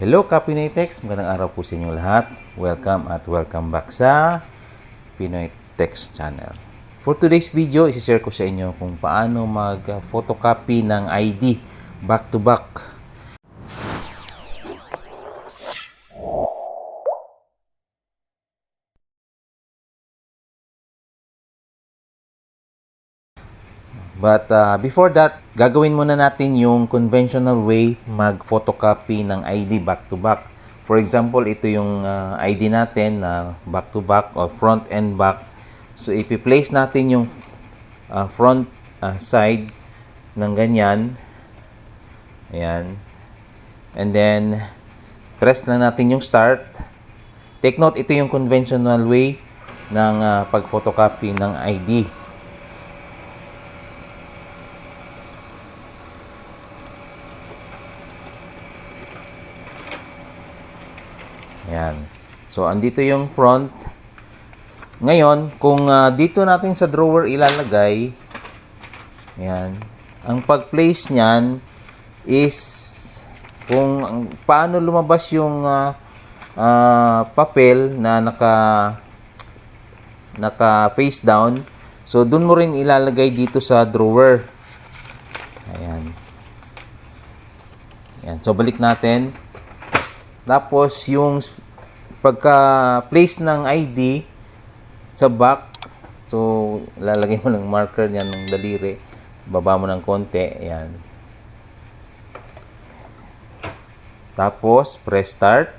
Hello Pinoy Text, magandang araw po sa inyong lahat. Welcome at welcome back sa Pinoy Text channel. For today's video, isi-share ko sa inyo kung paano mag-photocopy ng ID back to back. But before that, gagawin muna natin yung conventional way mag-photocopy ng ID back to back. For example, ito yung ID natin na back to back or front and back. So, ipi-place natin yung front side ng ganyan. Ayan. And then, press na natin yung start. Take note, ito yung conventional way ng pag-photocopy ng ID. Ayan. So, andito yung front. Ngayon, kung dito natin sa drawer ilalagay, ayan, ang pag-place niyan is kung paano lumabas yung papel na naka face down. So, dun mo rin ilalagay dito sa drawer. Ayan. Ayan. So, balik natin. Tapos, yung pagka-place ng ID sa back, so, lalagay mo ng marker niyan ng daliri. Baba mo ng konti. Ayan. Tapos, press start.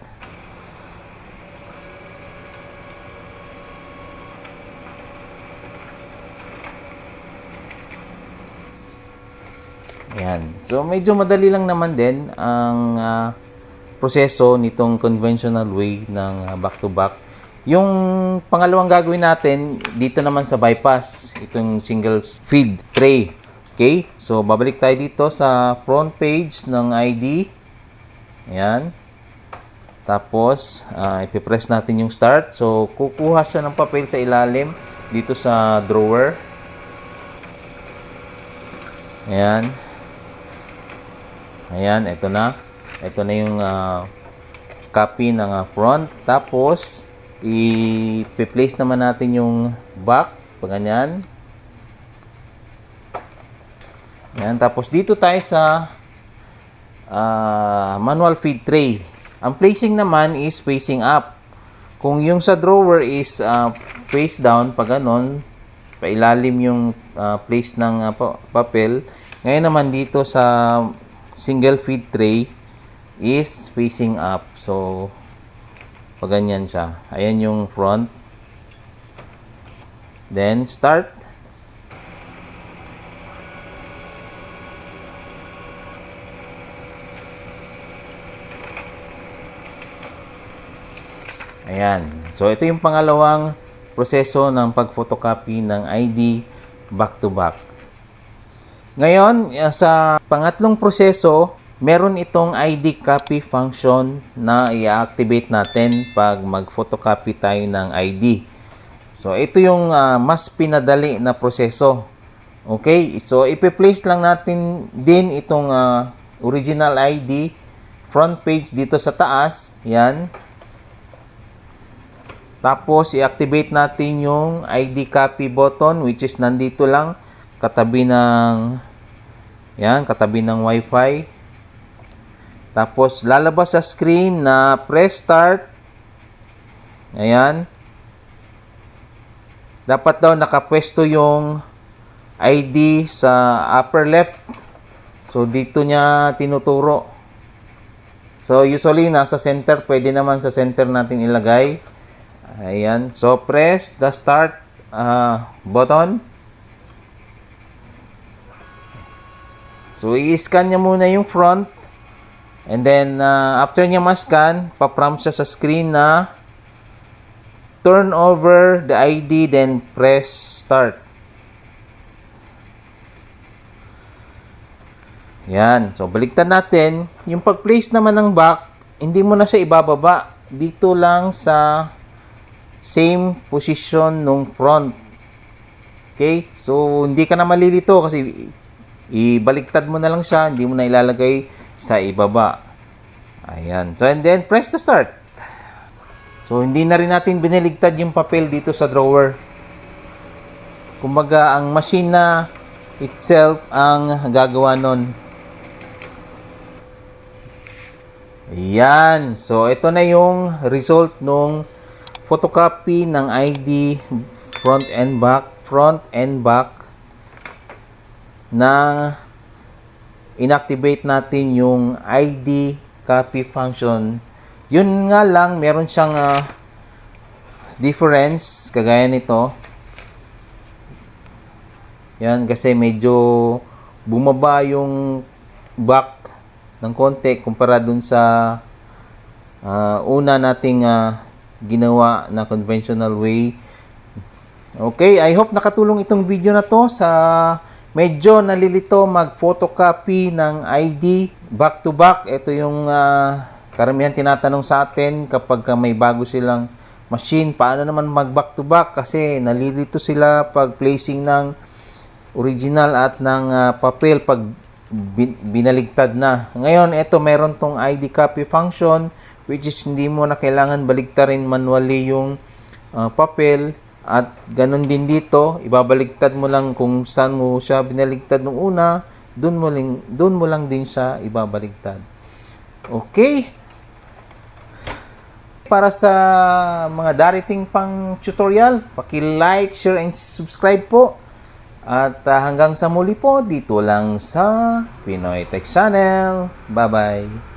Ayan. So, medyo madali lang naman din ang proseso nitong conventional way ng back-to-back. Yung pangalawang gagawin natin, dito naman sa bypass, itong single feed tray. Okay? So, babalik tayo dito sa front page ng ID. Ayan. Tapos, ipipress natin yung start. So, kukuha siya ng papel sa ilalim dito sa drawer. Ayan. Ayan, ito na. Ito na yung copy ng front. Tapos, i-place naman natin yung back. Ganyan. Yan. Tapos, dito tayo sa manual feed tray. Ang placing naman is facing up. Kung yung sa drawer is face down, pag ganon, pailalim yung place ng papel. Ngayon naman dito sa single feed tray, is facing up. So, pag ganyan siya. Ayan yung front. Then, start. Ayan. So, ito yung pangalawang proseso ng pag-photocopy ng ID back-to-back. Ngayon, sa pangatlong proseso, meron itong ID copy function na i-activate natin pag mag-photocopy tayo ng ID. So, ito yung mas pinadali na proseso. Okay? So, ipi-place lang natin din itong original ID front page dito sa taas. Yan. Tapos, i-activate natin yung ID copy button which is nandito lang katabi ng Wi-Fi. Tapos, lalabas sa screen na press start. Ayan. Dapat daw nakapwesto yung ID sa upper left. So, dito niya tinuturo. So, usually, nasa center. Pwede naman sa center natin ilagay. Ayan. So, press the start button. So, i-scan niya muna yung front. And then, after niya ma-scan, pa-prompt siya sa screen na turn over the ID, then press start. Yan. So, baliktad natin. Yung pag-place naman ng back, hindi mo na siya ibababa. Dito lang sa same position nung front. Okay? So, hindi ka na malilito kasi ibaliktad mo na lang siya. Hindi mo na ilalagay sa ibaba. Ayan. So, and then, press to start. So, hindi na rin natin biniligtad yung papel dito sa drawer. Kumbaga, ang machine na itself ang gagawa nun. Ayan. So, ito na yung result nung photocopy ng ID front and back na inactivate natin yung ID copy function. Yun nga lang, meron siyang difference, kagaya nito. Yan, kasi medyo bumaba yung back ng konti kumpara dun sa una nating ginawa na conventional way. Okay, I hope nakatulong itong video na to sa medyo nalilito mag-photocopy ng ID back to back. Ito yung karamihan tinatanong sa atin kapag may bago silang machine, paano naman mag back to back, kasi nalilito sila pag placing ng original at ng papel pag binaligtad na. Ngayon, ito meron tong ID copy function, which is hindi mo na kailangan baligtarin manually yung papel. At ganun din dito, ibabaligtad mo lang kung saan mo siya binaligtad nung una, dun mo lang din siya ibabaligtad. Okay? Para sa mga darating pang tutorial, paki-like, share, and subscribe po. At hanggang sa muli po, dito lang sa Pinoy Tech Channel. Bye-bye!